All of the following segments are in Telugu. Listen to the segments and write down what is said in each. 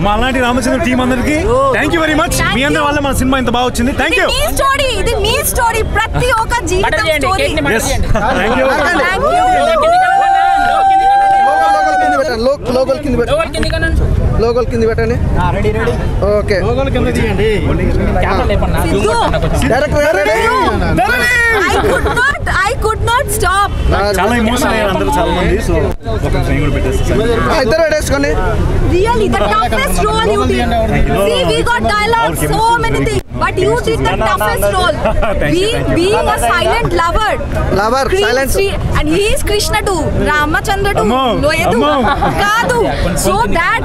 మా అలాంటి రామచంద్ర టీం అందరికి థ్యాంక్ యూ వెరీ మచ్. మీ అందరి వల్ల మన సినిమా ఇంత బాగా వచ్చింది. Thank you. ఇది మీ స్టోరీ, ప్రతి ఒక్క జీవితం స్టోరీ. లోగోల్ కింద పెట్టండి. Okay I could not stop. చాలా ఎమోషనల్ అయ్యారు అందరూ, చాలా మంది. సో ఇద్దరు పెట్టేసుకోండి. Really, the toughest role you did. See, we got dialogue, so many things, but you did the toughest role. Being a silent lover, silent, and he is Krishna too, Ramachandra too, Loyedu, Kadu. So that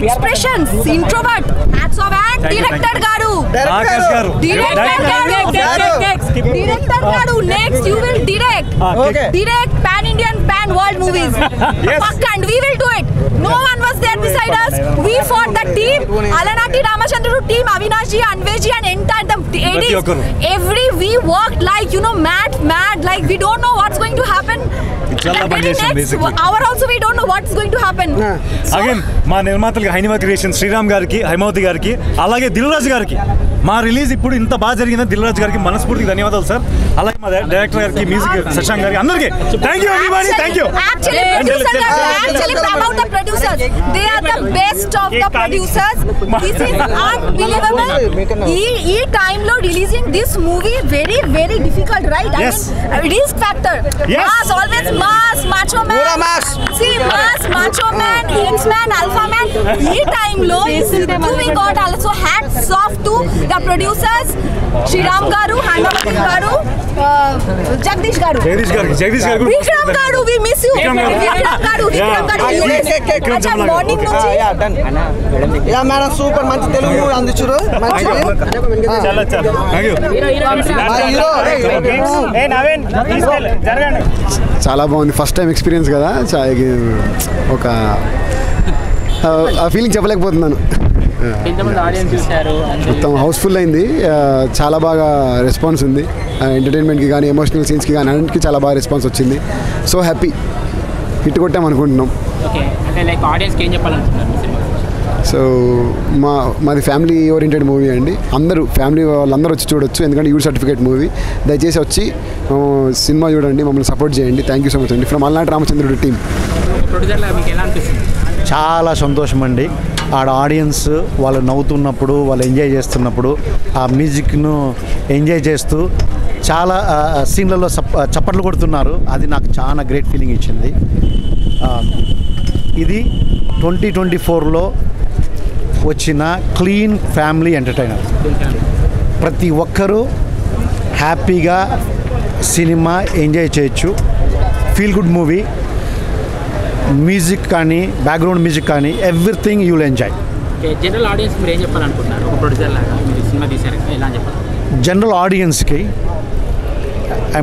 expressions, introvert, hats off, and director garu, next you will direct pan Indian, pan world movies. And we will do it. No one was there beside us. We fought the team, Alanati Ramachandra team, Avinash ji, Anvesh ji, and entire the ADs. We worked like, mad, like we don't know what's going to happen. Next hour also we don't know what's going to happen. Again, మా నిర్మాతలకి హైనివా క్రియేషన్ శ్రీరామ్ గారికి, హైమావతి గారికి, అలాగే దిల్ రాజు గారికి, మా రిలీజ్ ఇప్పుడు ఇంత బాగా జరిగింది. దిల్ రాజు గారికి మనస్ఫూర్తిగా ధన్యవాదాలు సార్. అలాగే మా డైరెక్టర్ గారికి, మ్యూజిక్ శశాంక్ గారికి, అందరికీ thank you everybody. Thank you. Actually about the producers, they are the best of the producers. This is unbelievable. E time lo releasing this movie very very difficult, right? Yes. I mean, risk factor. Yes. Mass, always mass, macho man. Pura mass. See, mass, macho man, X-man, alpha man. E time lo we got also hats off to the producers, Shriram garu, Hanamati garu, Jagdish garu. Vikram garu, we miss you. Vikram garu. Morning నుంచి యా మేడం సూపర్, మంచి తెలుగు అందించారు. చాలా బాగుంది. ఫస్ట్ టైం ఎక్స్పీరియన్స్ కదా, ఒక ఆ ఫీలింగ్ చెప్పలేకపోతున్నాను. మొత్తం హౌస్ఫుల్ అయింది. చాలా బాగా రెస్పాన్స్ ఉంది. ఎంటర్టైన్మెంట్కి కానీ, ఎమోషనల్ సీన్స్కి కానీ అన్నింటికి చాలా బాగా రెస్పాన్స్ వచ్చింది. సో హ్యాపీ, హిట్ కొట్టాం అనుకుంటున్నాం. సో మాది ఫ్యామిలీ ఓరియంటెడ్ మూవీ అండి. ఫ్యామిలీ వాళ్ళందరూ వచ్చి చూడొచ్చు, ఎందుకంటే యూడ్ సర్టిఫికేట్ మూవీ. దయచేసి వచ్చి సినిమా చూడండి, మమ్మల్ని సపోర్ట్ చేయండి. థ్యాంక్ యూ సో మచ్ అండి. ఫ్రమ్ అలనాటి రామచంద్రుడు టీం. చాలా సంతోషం అండి. ఆడ ఆడియన్స్ వాళ్ళు నవ్వుతున్నప్పుడు, వాళ్ళు ఎంజాయ్ చేస్తున్నప్పుడు, ఆ మ్యూజిక్ను ఎంజాయ్ చేస్తూ చాలా సీన్లలో చప్పట్లు కొడుతున్నారు. అది నాకు చాలా గ్రేట్ ఫీలింగ్ ఇచ్చింది. ఇది 2024లో వచ్చిన క్లీన్ ఫ్యామిలీ ఎంటర్టైనర్. ప్రతి ఒక్కరూ హ్యాపీగా సినిమా ఎంజాయ్ చేయొచ్చు. Feel good movie. మ్యూజిక్ కానీ, బ్యాక్గ్రౌండ్ మ్యూజిక్ కానీ, everything you will enjoy. General audience మీరు ఏం చెప్పాలనుకుంటున్నారు? ఒక ప్రొడ్యూసర్ లాగా మీరు సినిమా తీశారు, ఎలా చెప్పాలి? జనరల్ ఆడియన్స్కి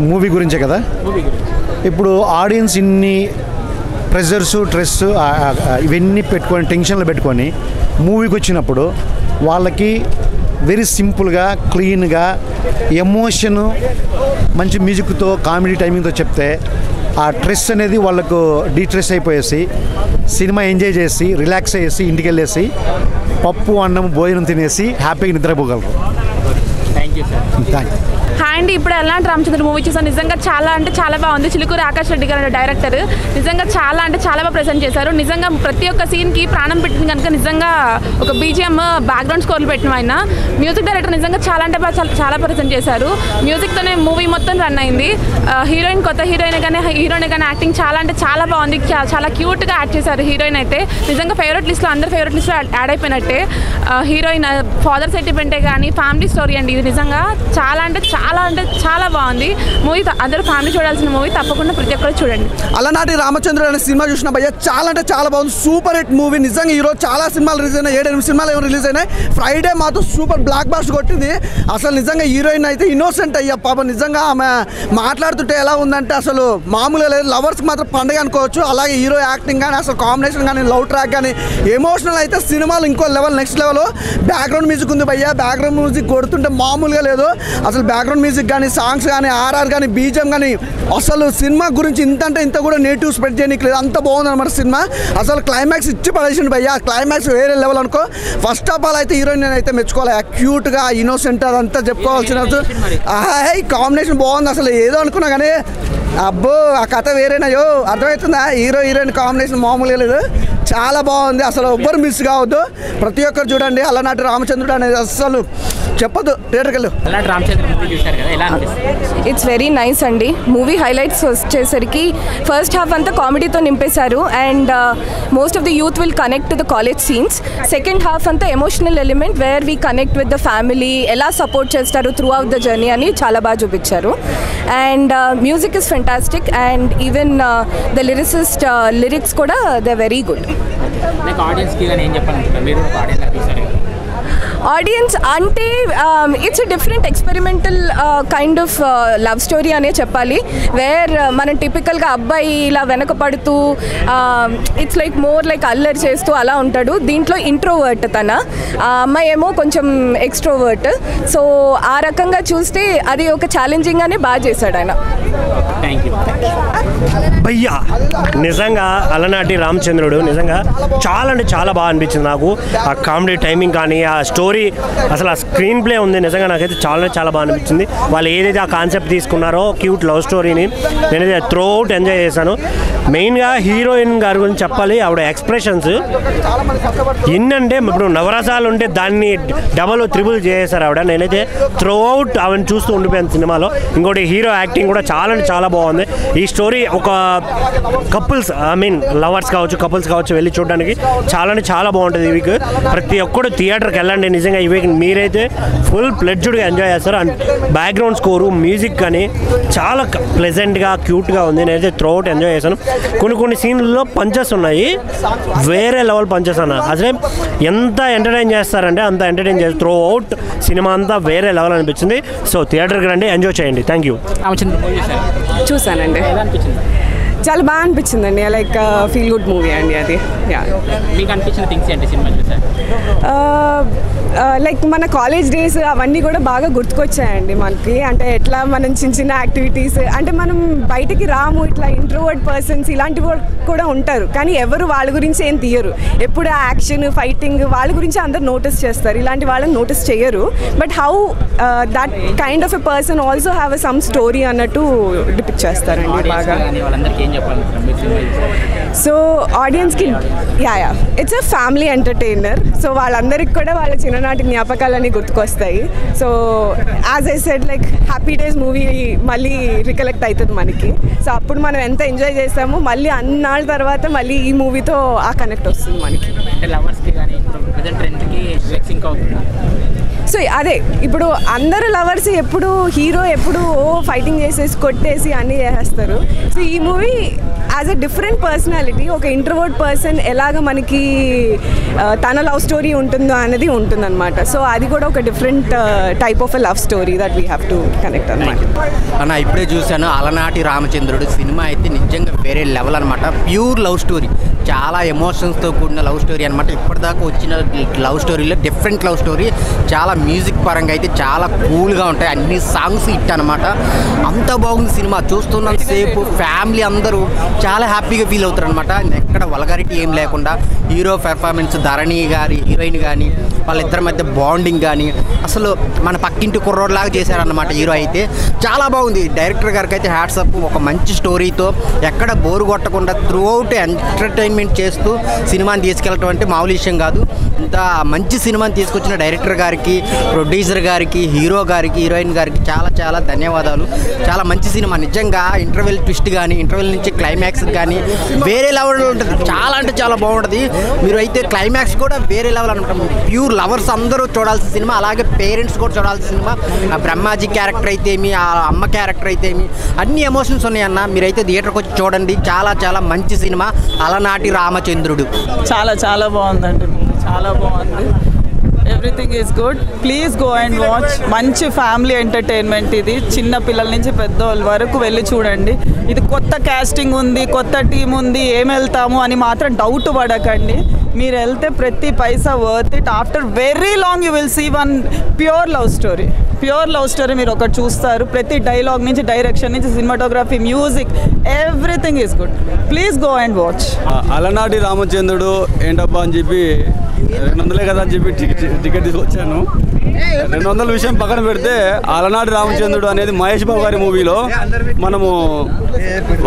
మూవీ గురించే కదా. ఇప్పుడు ఆడియన్స్ ఇన్ని ప్రెషర్స్, స్ట్రెస్ ఇవన్నీ పెట్టుకొని, టెన్షన్లు పెట్టుకొని మూవీకి వచ్చినప్పుడు వాళ్ళకి వెరీ సింపుల్గా, క్లీన్గా, ఎమోషను మంచి మ్యూజిక్తో, కామెడీ టైమింగ్తో చెప్తే ఆ స్ట్రెస్ అనేది వాళ్ళకు డీస్ట్రెస్ అయిపోయేసి సినిమా ఎంజాయ్ చేసి రిలాక్స్ అయ్యేసి ఇంటికి వెళ్ళేసి పప్పు అన్నం భోజనం తినేసి హ్యాపీగా నిద్రపోగలరు. Thank you sir. Thank you. Hi అండి, ఇప్పుడు అలనాటి రామచంద్ర మూవీ చూసాను. నిజంగా చాలా అంటే చాలా బాగుంది. చిలుకూరి ఆకాష్ రెడ్డి గారు డైరెక్టర్ నిజంగా చాలా అంటే చాలా బాగా ప్రెజెంట్ చేశారు. నిజంగా ప్రతి ఒక్క సీన్కి ప్రాణం పెట్టింది కనుక నిజంగా ఒక బీజిఎం బ్యాక్గ్రౌండ్ స్కోర్లు పెట్టిన ఆయన మ్యూజిక్ డైరెక్టర్ నిజంగా చాలా అంటే చాలా ప్రెజెంట్ చేశారు. మ్యూజిక్తోనే మూవీ మొత్తం రన్ అయింది. హీరోయిన్, కొత్త హీరోయిన్ కానీ యాక్టింగ్ చాలా అంటే చాలా బాగుంది. చాలా క్యూట్గా యాక్ట్ చేశారు హీరోయిన్ అయితే. నిజంగా ఫేవరెట్ లిస్ట్లో, అందరు ఫేవరెట్ లిస్ట్లో యాడ్ అయిపోయినట్టే. హీరోయిన్ ఫాదర్ సెంటిమెంటే కానీ ఫ్యామిలీ స్టోరీ అండి. ఇది నిజంగా చాలా అంటే చాలా బాగుంది మూవీ. అందరూ ఫ్యామిలీ చూడాల్సిన మూవీ, తప్పకుండా ప్రతి ఒక్కరు చూడండి. అలనాటి రామచంద్రుడు అనే సినిమా చూసిన భయ్య చాలా అంటే చాలా బాగుంది. Super hit movie. నిజంగా ఈరోజు చాలా సినిమాలు రిలీజ్ అయినాయి, 7-8 సినిమాలు ఏమో రిలీజ్ అయినాయి. ఫ్రైడే మాత్రం సూపర్ బ్లాక్ బాస్టర్ కొట్టింది. అసలు నిజంగా హీరోయిన్ అయితే ఇన్నోసెంట్ అయ్యా పాప. నిజంగా ఆమె మాట్లాడుతుంటే ఎలా ఉందంటే అసలు మామూలుగా లేదు. లవర్స్కి మాత్రం పండుగ అనుకోవచ్చు. అలాగే హీరో యాక్టింగ్ కానీ, అసలు కాంబినేషన్ కానీ, లవ్ ట్రాక్ కానీ, ఎమోషనల్ అయితే సినిమాలు ఇంకో level, next level. Background music ఉంది భయ్య. బ్యాక్గ్రౌండ్ మ్యూజిక్ కొడుతుంటే మామూలు మామూలుగా లేదు. అసలు బ్యాక్గ్రౌండ్ మ్యూజిక్ కానీ, సాంగ్స్ కానీ, ఆర్ఆర్ కానీ, బీజిఎం కానీ, అసలు సినిమా గురించి ఇంత అంటే ఇంత కూడా నెగిటివ్ స్ప్రెడ్ చేయడానికి లేదు. అంత బాగుంది అనమాట సినిమా. అసలు క్లైమాక్స్ ఇచ్చి పడేసిండు భయ్య. క్లైమాక్స్ వేరే లెవెల్ అనుకో. ఫస్ట్ ఆఫ్ ఆల్ అయితే హీరోయిన్ అయితే మెచ్చుకోవాలి. క్యూట్గా, ఇన్నోసెంట్ అదంతా చెప్పుకోవాల్సిన కాంబినేషన్ బాగుంది. అసలు ఏదో అనుకున్నా కానీ అబ్బో ఆ కథ వేరేనాయో అర్థమవుతుందా. హీరో హీరోయిన్ కాంబినేషన్ మామూలుగా లేదు, చాలా బాగుంది. అసలు ఎవ్వరు మిస్ కావద్దు, ప్రతి ఒక్కరు చూడండి. అలనాటి రామచంద్రుడు అనేది అసలు చెప్పొద్దు, థియేటర్కి వెళ్ళు. ఇట్స్ వెరీ నైస్ అండి. మూవీ హైలైట్స్ వచ్చేసరికి ఫస్ట్ హాఫ్ అంతా కామెడీతో నింపేశారు and most of the youth will connect to the college scenes. Second half అంతా emotional element where we connect with the family, ఎలా సపోర్ట్ చేస్తారు త్రూ అవుట్ ద జర్నీ అని చాలా బాగా చూపించారు. And music is fantastic and even the lyricist lyrics కూడా దే వెరీ గుడ్. ఆడియన్స్ అంటే it's a different experimental kind of love story అనే చెప్పాలి. వేర్ మనం టిపికల్గా అబ్బాయి ఇలా వెనక పడుతూ ఇట్స్ లైక్ మోర్ లైక్ అల్లరి చేస్తూ అలా ఉంటాడు. దీంట్లో ఇంట్రోవర్ట్ తన, అమ్మాయి ఏమో కొంచెం ఎక్స్ట్రోవర్ట్. సో ఆ రకంగా చూస్తే అది ఒక ఛాలెంజింగ్గానే బాగా చేశాడు ఆయన. భయ్యా నిజంగా అలనాటి రామచంద్రుడు నిజంగా చాలా అంటే చాలా బాగా అనిపించింది నాకు. ఆ కామెడీ టైమింగ్ కానీ, ఆ స్టోరీ, అసలు ఆ స్క్రీన్ ప్లే ఉంది నిజంగా నాకైతే చాలా చాలా బాగా అనిపించింది. వాళ్ళు ఏదైతే ఆ కాన్సెప్ట్ తీసుకున్నారో క్యూట్ లవ్ స్టోరీని నేనైతే త్రూ అవుట్ ఎంజాయ్ చేశాను. మెయిన్గా హీరోయిన్ గారి గురించి చెప్పాలి. ఆవిడ ఎక్స్ప్రెషన్స్ ఎన్నంటే ఇప్పుడు నవరసాలు ఉంటే దాన్ని డబల్ త్రిబుల్ చేసేసారు ఆవిడ. నేనైతే త్రూ అవుట్ ఆవిడని చూస్తూ ఉండిపోయాను సినిమాలో. ఇంకోటి హీరో యాక్టింగ్ కూడా చాలా అంటే చాలా బాగుంది. ఈ స్టోరీ ఒక కపుల్స్ లవర్స్ కావచ్చు, కపుల్స్ కావచ్చు వెళ్ళి చూడడానికి చాలా అంటే చాలా బాగుంటుంది. ఈ వీక్ ప్రతి ఒక్కరు థియేటర్కి వెళ్ళండి. నిజంగా ఈ వీక్ మీరైతే ఫుల్ ప్లెడ్జ్డ్గా ఎంజాయ్ చేస్తారు. అండ్ బ్యాక్గ్రౌండ్ స్కోరు, మ్యూజిక్ కానీ చాలా ప్లెజెంట్గా, క్యూట్గా ఉంది. నేనైతే త్రూ అవుట్ ఎంజాయ్ చేశాను. కొన్ని సీన్లలో పంచెస్ ఉన్నాయి, వేరే లెవెల్ పంచెస్ అన్న. అసలే ఎంత ఎంటర్టైన్ చేస్తారంటే అంత ఎంటర్టైన్ చేస్తారు. త్రూ అవుట్ సినిమా అంతా వేరే లెవెల్ అనిపించింది. సో థియేటర్కి రండి, ఎంజాయ్ చేయండి. Thank you. చూసానండి, చాలా బాగా అనిపించిందండి. లైక్ ఫీల్ గుడ్ మూవీ అండి అది. మీకు అనిపించిన థింగ్స్ ఏంటి సినిమా చూసారు? లైక్ మన కాలేజ్ డేస్ అవన్నీ కూడా బాగా గుర్తుకొచ్చాయండి మనకి. అంటే ఎట్లా మనం చిన్న చిన్న యాక్టివిటీస్, అంటే మనం బయటికి రాము, ఇట్లా ఇంట్రోవర్ట్ పర్సన్స్ ఇలాంటివి కూడా ఉంటారు, కానీ ఎవరు వాళ్ళ గురించి ఏం తీయరు. ఎప్పుడు ఆ యాక్షన్, ఫైటింగ్ వాళ్ళ గురించి అందరు నోటీస్ చేస్తారు, ఇలాంటి వాళ్ళని నోటీస్ చేయరు. But how that kind of a person also have some story అన్నట్టు డిపిక్ట్ చేస్తారండి బాగా. సో ఆడియన్స్కి it's a family entertainer. So వాళ్ళందరికీ కూడా వాళ్ళ చిన్ననాటి జ్ఞాపకాలన్నీ గుర్తుకొస్తాయి. So as I said like happy days movie మళ్ళీ రికలెక్ట్ అవుతుంది మనకి. సో అప్పుడు మనం ఎంత ఎంజాయ్ చేస్తామో మళ్ళీ అన్నాళ్ళ తర్వాత మళ్ళీ ఈ మూవీతో ఆ కనెక్ట్ వస్తుంది మనకి. సో అదే ఇప్పుడు అందరు లవర్స్ ఎప్పుడు హీరో ఎప్పుడు ఫైటింగ్ చేసేసి కొట్టేసి అన్నీ చేసేస్తారు. సో ఈ movie as a different personality, ఒక ఇంట్రోవర్ట్ పర్సన్ ఎలాగ మనకి తన లవ్ స్టోరీ ఉంటుందో అనేది ఉంటుందన్నమాట. సో అది కూడా ఒక different type of a love story that we have to connect అనమాట. అన్న ఇప్పుడే చూశాను అలనాటి రామచంద్రుడు సినిమా, అయితే నిజంగా వేరే లెవెల్ అనమాట. ప్యూర్ లవ్ స్టోరీ, చాలా ఎమోషన్స్తో కూడిన లవ్ స్టోరీ అనమాట. ఇప్పటిదాకా వచ్చిన లవ్ స్టోరీలో డిఫరెంట్ లవ్ స్టోరీ. చాలా మ్యూజిక్ పరంగా అయితే చాలా కూల్గా ఉంటాయి, అన్ని సాంగ్స్ హిట్ అనమాట. అంత బాగుంది సినిమా. చూస్తున్నంతసేపు ఫ్యామిలీ అందరూ చాలా హ్యాపీగా ఫీల్ అవుతారు అనమాట. ఎక్కడ వల్గారిటీ ఏం లేకుండా హీరో పెర్ఫార్మెన్స్, ధరణి గారి హీరోయిన్ కానీ వాళ్ళిద్దరి మధ్య బాండింగ్ కానీ అసలు మన పక్కింటి కుర్రోడ్లాగా చేశారన్నమాట హీరో. అయితే చాలా బాగుంది. డైరెక్టర్ గారికి అయితే హ్యాట్స్ అప్. ఒక మంచి స్టోరీతో ఎక్కడ బోరు కొట్టకుండా త్రూ అవుట్ ఎంటర్టైన్మెంట్ చేస్తూ సినిమాని తీసుకెళ్ళటం అంటే మామూలు విషయం కాదు. ఇంత మంచి సినిమాని తీసుకొచ్చిన డైరెక్టర్ గారికి, ప్రొడ్యూసర్ గారికి, హీరో గారికి, హీరోయిన్ గారికి చాలా చాలా ధన్యవాదాలు. చాలా మంచి సినిమా నిజంగా. ఇంటర్వెల్ ట్విస్ట్ కానీ, ఇంటర్వెల్ నుంచి క్లైమాక్స్ కానీ వేరే లెవెల్ ఉంటుంది. చాలా అంటే చాలా బాగుంటుంది. మీరు అయితే క్లైమాక్స్ కూడా వేరే లెవెల్ అనుకుంటాం. ప్యూర్ లవర్స్ అందరూ చూడాల్సిన సినిమా, అలాగే పేరెంట్స్ కూడా చూడాల్సిన సినిమా. ఆ బ్రహ్మాజీ క్యారెక్టర్ అయితేమి, ఆ అమ్మ క్యారెక్టర్ అయితేమి అన్ని ఎమోషన్స్ ఉన్నాయన్న. మీరైతే థియేటర్కి వచ్చి చూడండి. చాలా చాలా మంచి సినిమా అలనాటి రామచంద్రుడు. చాలా చాలా బాగుందండి, చాలా బాగుంది. Everything is good. Please go and watch. మంచి ఫ్యామిలీ ఎంటర్టైన్మెంట్ ఇది. చిన్న పిల్లల నుంచి పెద్దవాళ్ళ వరకు వెళ్ళి చూడండి. ఇది కొత్త కాస్టింగ్ ఉంది, కొత్త టీం ఉంది, ఏం వెళ్తాము అని మాత్రం డౌట్ పడకండి. మీరు వెళ్తే ప్రతి పైసా worth it. After very long you will see one pure love story. Pure love story మీరు ఒకటి చూస్తారు. ప్రతి డైలాగ్ నుంచి, డైరెక్షన్ నుంచి, cinematography, music, everything is good. Please go and watch. Alanati Ramachandrudu ఏంటబ్బా అని చెప్పి 200 కదా అని చెప్పి టికెట్ తీసుకొచ్చాను. 200 విషయం పక్కన పెడితే అలనాటి రామచంద్రుడు అనేది మహేష్ బాబు గారి మూవీలో మనము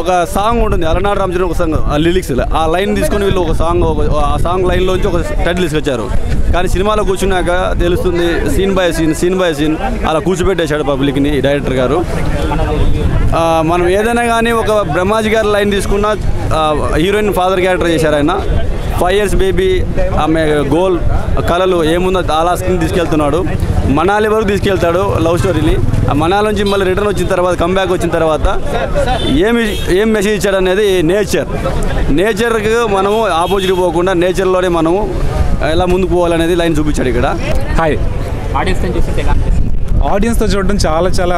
ఒక సాంగ్ ఉంటుంది. అలనాటి రామచంద్రుడు ఒక సాంగ్, ఆ లిరిక్స్, ఆ లైన్ తీసుకొని వీళ్ళు ఒక సాంగ్, ఆ సాంగ్ లైన్లోంచి ఒక టైటిల్ తీసుకొచ్చారు. కానీ సినిమాలో కూర్చున్నాక తెలుస్తుంది సీన్ బై సీన్ అలా కూర్చోబెట్టేశాడు పబ్లిక్ని డైరెక్టర్ గారు. మనం ఏదైనా కానీ ఒక బ్రహ్మాజీ గారి లైన్ తీసుకున్న హీరోయిన్ ఫాదర్ క్యారెక్టర్ చేశారు ఆయన. 5 years బేబీ, ఆమె గోల్ కళలు ఏముందో అలా స్క్రీన్ తీసుకెళ్తున్నాడు. మనాలి వరకు తీసుకెళ్తాడు లవ్ స్టోరీని. ఆ మనాలి నుంచి మళ్ళీ రిటర్న్ వచ్చిన తర్వాత, కంబ్యాక్ వచ్చిన తర్వాత ఏం మెసేజ్ ఇచ్చాడు అనేది నేచర్కి మనము ఆపోజిట్ పోకుండా నేచర్లోనే మనము ఎలా ముందుకు పోవాలనేది లైన్ చూపించాడు ఇక్కడ. హాయ్, ఆడియన్స్తో చూడడం చాలా చాలా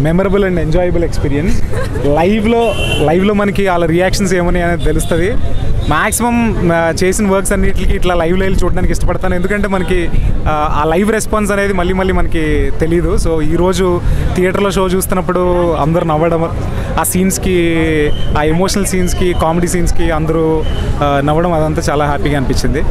మెమరబుల్ అండ్ ఎంజాయబుల్ ఎక్స్పీరియన్స్. లైవ్లో మనకి వాళ్ళ రియాక్షన్స్ ఏమని అనేది తెలుస్తుంది. మ్యాక్సిమం చేసిన వర్క్స్ అన్నిటికి ఇట్లా లైవ్లో వెళ్ళి చూడడానికి ఇష్టపడతాను. ఎందుకంటే మనకి ఆ లైవ్ రెస్పాన్స్ అనేది మళ్ళీ మనకి తెలీదు. సో ఈరోజు థియేటర్లో షో చూస్తున్నప్పుడు అందరూ నవ్వడం, ఆ సీన్స్కి, ఆ ఎమోషనల్ సీన్స్కి, కామెడీ సీన్స్కి అందరూ నవ్వడం, అదంతా చాలా హ్యాపీగా అనిపించింది.